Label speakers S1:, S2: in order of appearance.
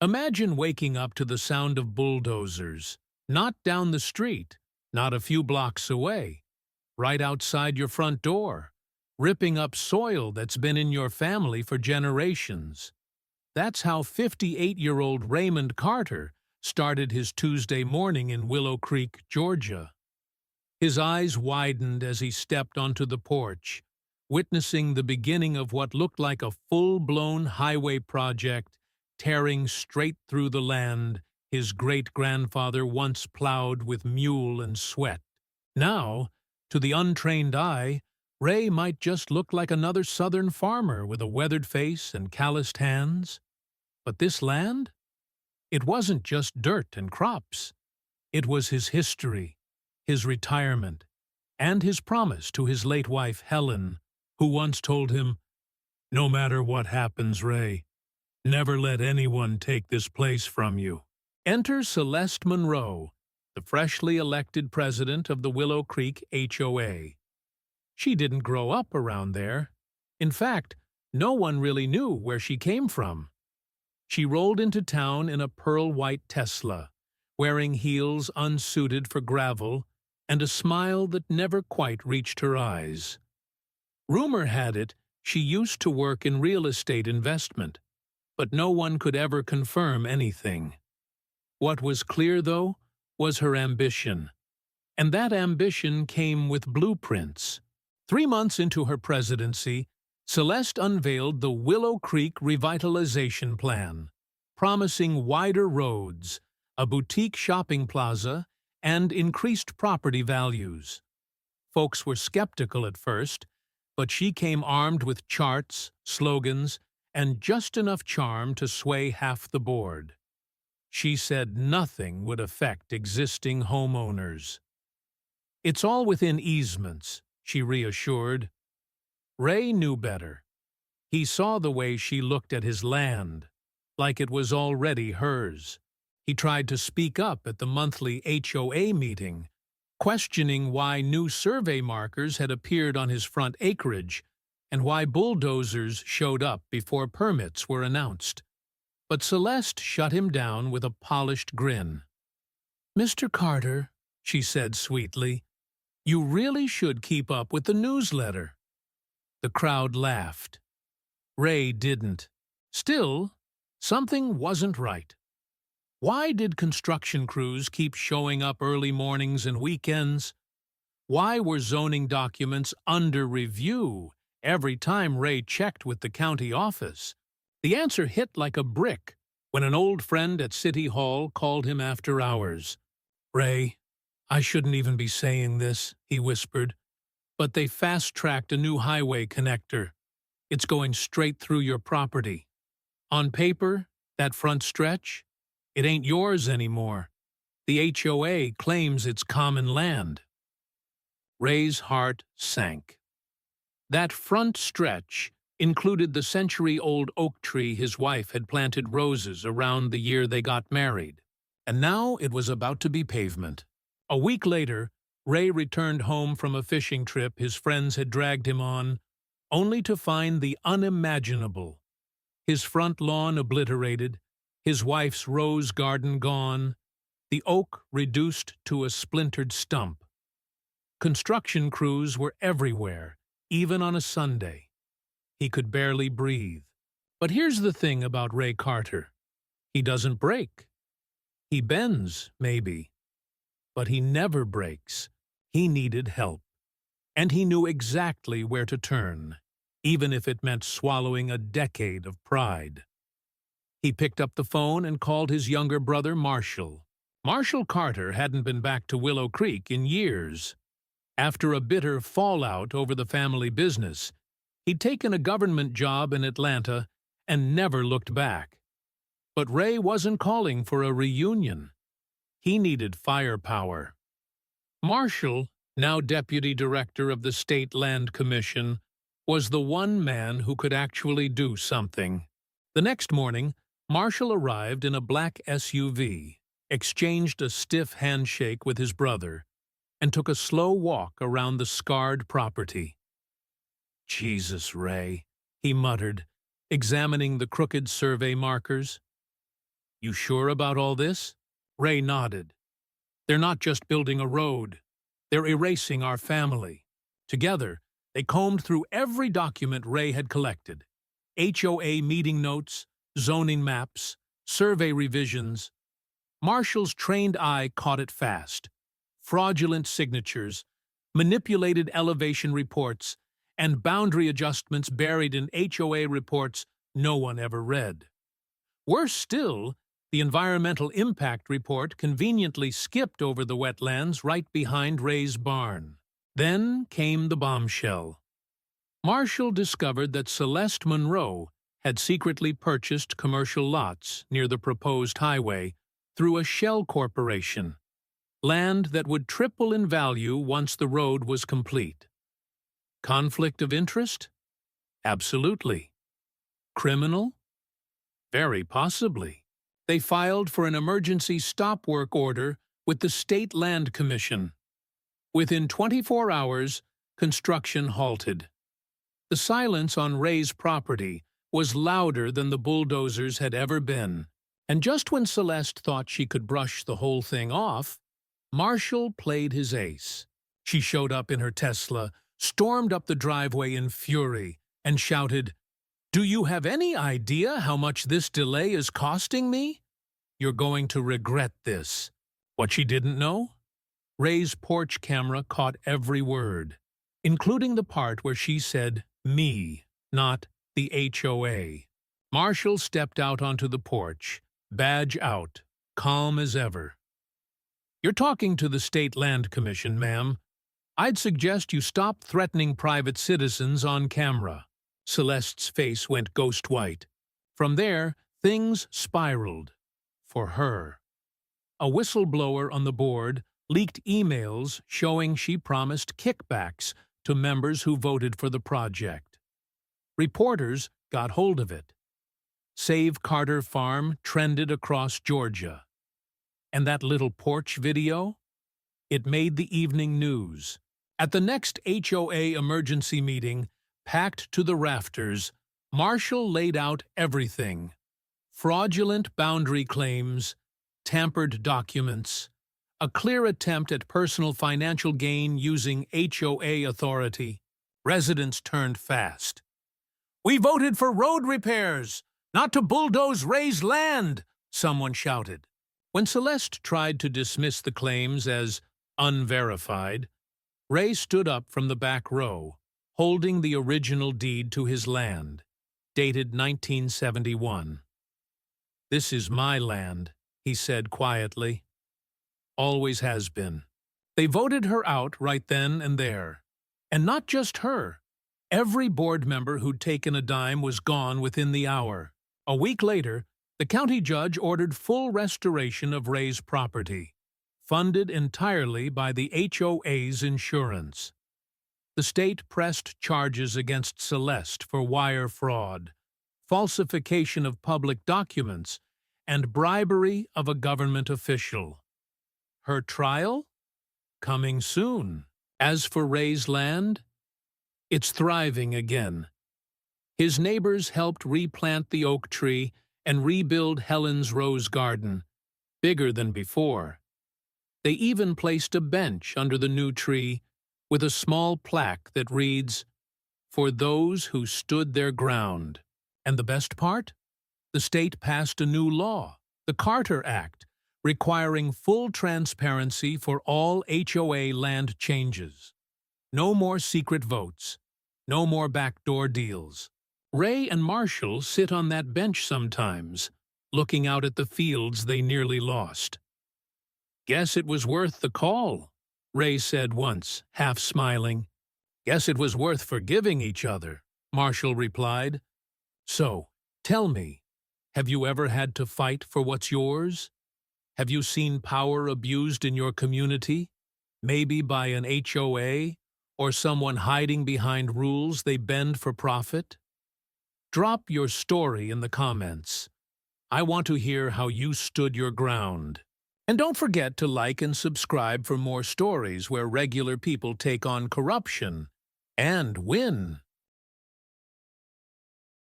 S1: Imagine waking up to the sound of bulldozers, not down the street, not a few blocks away, right outside your front door, ripping up soil that's been in your family for generations. That's how 58-year-old Raymond Carter started his Tuesday morning in Willow Creek, Georgia. His eyes widened as he stepped onto the porch, witnessing the beginning of what looked like a full-blown highway project tearing straight through the land his great-grandfather once plowed with mule and sweat. Now, to the untrained eye, Ray might just look like another southern farmer with a weathered face and calloused hands. But this land? It wasn't just dirt and crops. It was his history, his retirement, and his promise to his late wife Helen, who once told him, "No matter what happens, Ray, never let anyone take this place from you." Enter Celeste Monroe, the freshly elected president of the Willow Creek HOA. She didn't grow up around there. In fact, no one really knew where she came from. She rolled into town in a pearl-white Tesla, wearing heels unsuited for gravel and a smile that never quite reached her eyes. Rumor had it she used to work in real estate investment, but no one could ever confirm anything. What was clear, though, was her ambition. And that ambition came with blueprints. 3 months into her presidency, Celeste unveiled the Willow Creek Revitalization Plan, promising wider roads, a boutique shopping plaza, and increased property values. Folks were skeptical at first, but she came armed with charts, slogans, and just enough charm to sway half the board. She said nothing would affect existing homeowners. "It's all within easements," she reassured. Ray knew better. He saw the way she looked at his land, like it was already hers. He tried to speak up at the monthly HOA meeting, questioning why new survey markers had appeared on his front acreage and why bulldozers showed up before permits were announced. But Celeste shut him down with a polished grin. "Mr. Carter," she said sweetly, "you really should keep up with the newsletter." The crowd laughed. Ray didn't. Still, something wasn't right. Why did construction crews keep showing up early mornings and weekends? Why were zoning documents under review every time Ray checked with the county office? The answer hit like a brick when an old friend at City Hall called him after hours. "Ray, I shouldn't even be saying this," he whispered, "but they fast-tracked a new highway connector. It's going straight through your property. On paper, that front stretch, it ain't yours anymore. The HOA claims it's common land." Ray's heart sank. That front stretch included the century-old oak tree his wife had planted roses around the year they got married. And now it was about to be pavement. A week later, Ray returned home from a fishing trip his friends had dragged him on, only to find the unimaginable. His front lawn obliterated, his wife's rose garden gone, the oak reduced to a splintered stump. Construction crews were everywhere, even on a Sunday. He could barely breathe. But here's the thing about Ray Carter. He doesn't break. He bends, maybe. But he never breaks. He needed help. And he knew exactly where to turn, even if it meant swallowing a decade of pride. He picked up the phone and called his younger brother, Marshall. Marshall Carter hadn't been back to Willow Creek in years. After a bitter fallout over the family business, he'd taken a government job in Atlanta and never looked back. But Ray wasn't calling for a reunion. He needed firepower. Marshall, now deputy director of the State Land Commission, was the one man who could actually do something. The next morning, Marshall arrived in a black SUV, exchanged a stiff handshake with his brother, and took a slow walk around the scarred property. "Jesus, Ray," he muttered, examining the crooked survey markers. You sure about all this? Ray nodded. They're not just building a road. They're erasing our family. Together, they combed through every document Ray had collected. HOA meeting notes, zoning maps, survey revisions. Marshall's trained eye caught it fast. Fraudulent signatures, manipulated elevation reports, and boundary adjustments buried in HOA reports no one ever read. Worse still, the environmental impact report conveniently skipped over the wetlands right behind Ray's barn. Then came the bombshell. Marshall discovered that Celeste Monroe had secretly purchased commercial lots near the proposed highway through a shell corporation, land that would triple in value once the road was complete. Conflict of interest? Absolutely. Criminal? Very possibly. They filed for an emergency stop work order with the State Land Commission. Within 24 hours, construction halted. The silence on Ray's property was louder than the bulldozers had ever been, and just when Celeste thought she could brush the whole thing off, Marshall played his ace. She showed up in her Tesla, stormed up the driveway in fury, and shouted, "Do you have any idea how much this delay is costing me? You're going to regret this." What she didn't know? Ray's porch camera caught every word, including the part where she said "me," not the HOA. Marshall stepped out onto the porch, badge out, calm as ever. "You're talking to the State Land Commission, ma'am. I'd suggest you stop threatening private citizens on camera." Celeste's face went ghost white. From there, things spiraled. For her. A whistleblower on the board leaked emails showing she promised kickbacks to members who voted for the project. Reporters got hold of it. Save Carter Farm trended across Georgia. And that little porch video? It made the evening news. At the next HOA emergency meeting, packed to the rafters, Marshall laid out everything. Fraudulent boundary claims, tampered documents, a clear attempt at personal financial gain using HOA authority. Residents turned fast. "We voted for road repairs, not to bulldoze Ray's land," someone shouted. When Celeste tried to dismiss the claims as unverified, Ray stood up from the back row, holding the original deed to his land, dated 1971. "This is my land," he said quietly. "Always has been." They voted her out right then and there. And not just her. Every board member who'd taken a dime was gone within the hour. A week later, the county judge ordered full restoration of Ray's property, funded entirely by the HOA's insurance. The state pressed charges against Celeste for wire fraud, falsification of public documents, and bribery of a government official. Her trial? Coming soon. As for Ray's land, it's thriving again. His neighbors helped replant the oak tree and rebuild Helen's rose garden, bigger than before. They even placed a bench under the new tree with a small plaque that reads, "For those who stood their ground." And the best part? The state passed a new law, the Carter Act, requiring full transparency for all HOA land changes. No more secret votes. No more backdoor deals. Ray and Marshall sit on that bench sometimes, looking out at the fields they nearly lost. "Guess it was worth the call," Ray said once, half smiling. "Guess it was worth forgiving each other," Marshall replied. "So, tell me, have you ever had to fight for what's yours? Have you seen power abused in your community, maybe by an HOA or someone hiding behind rules they bend for profit? Drop your story in the comments. I want to hear how you stood your ground. And don't forget to like and subscribe for more stories where regular people take on corruption and win.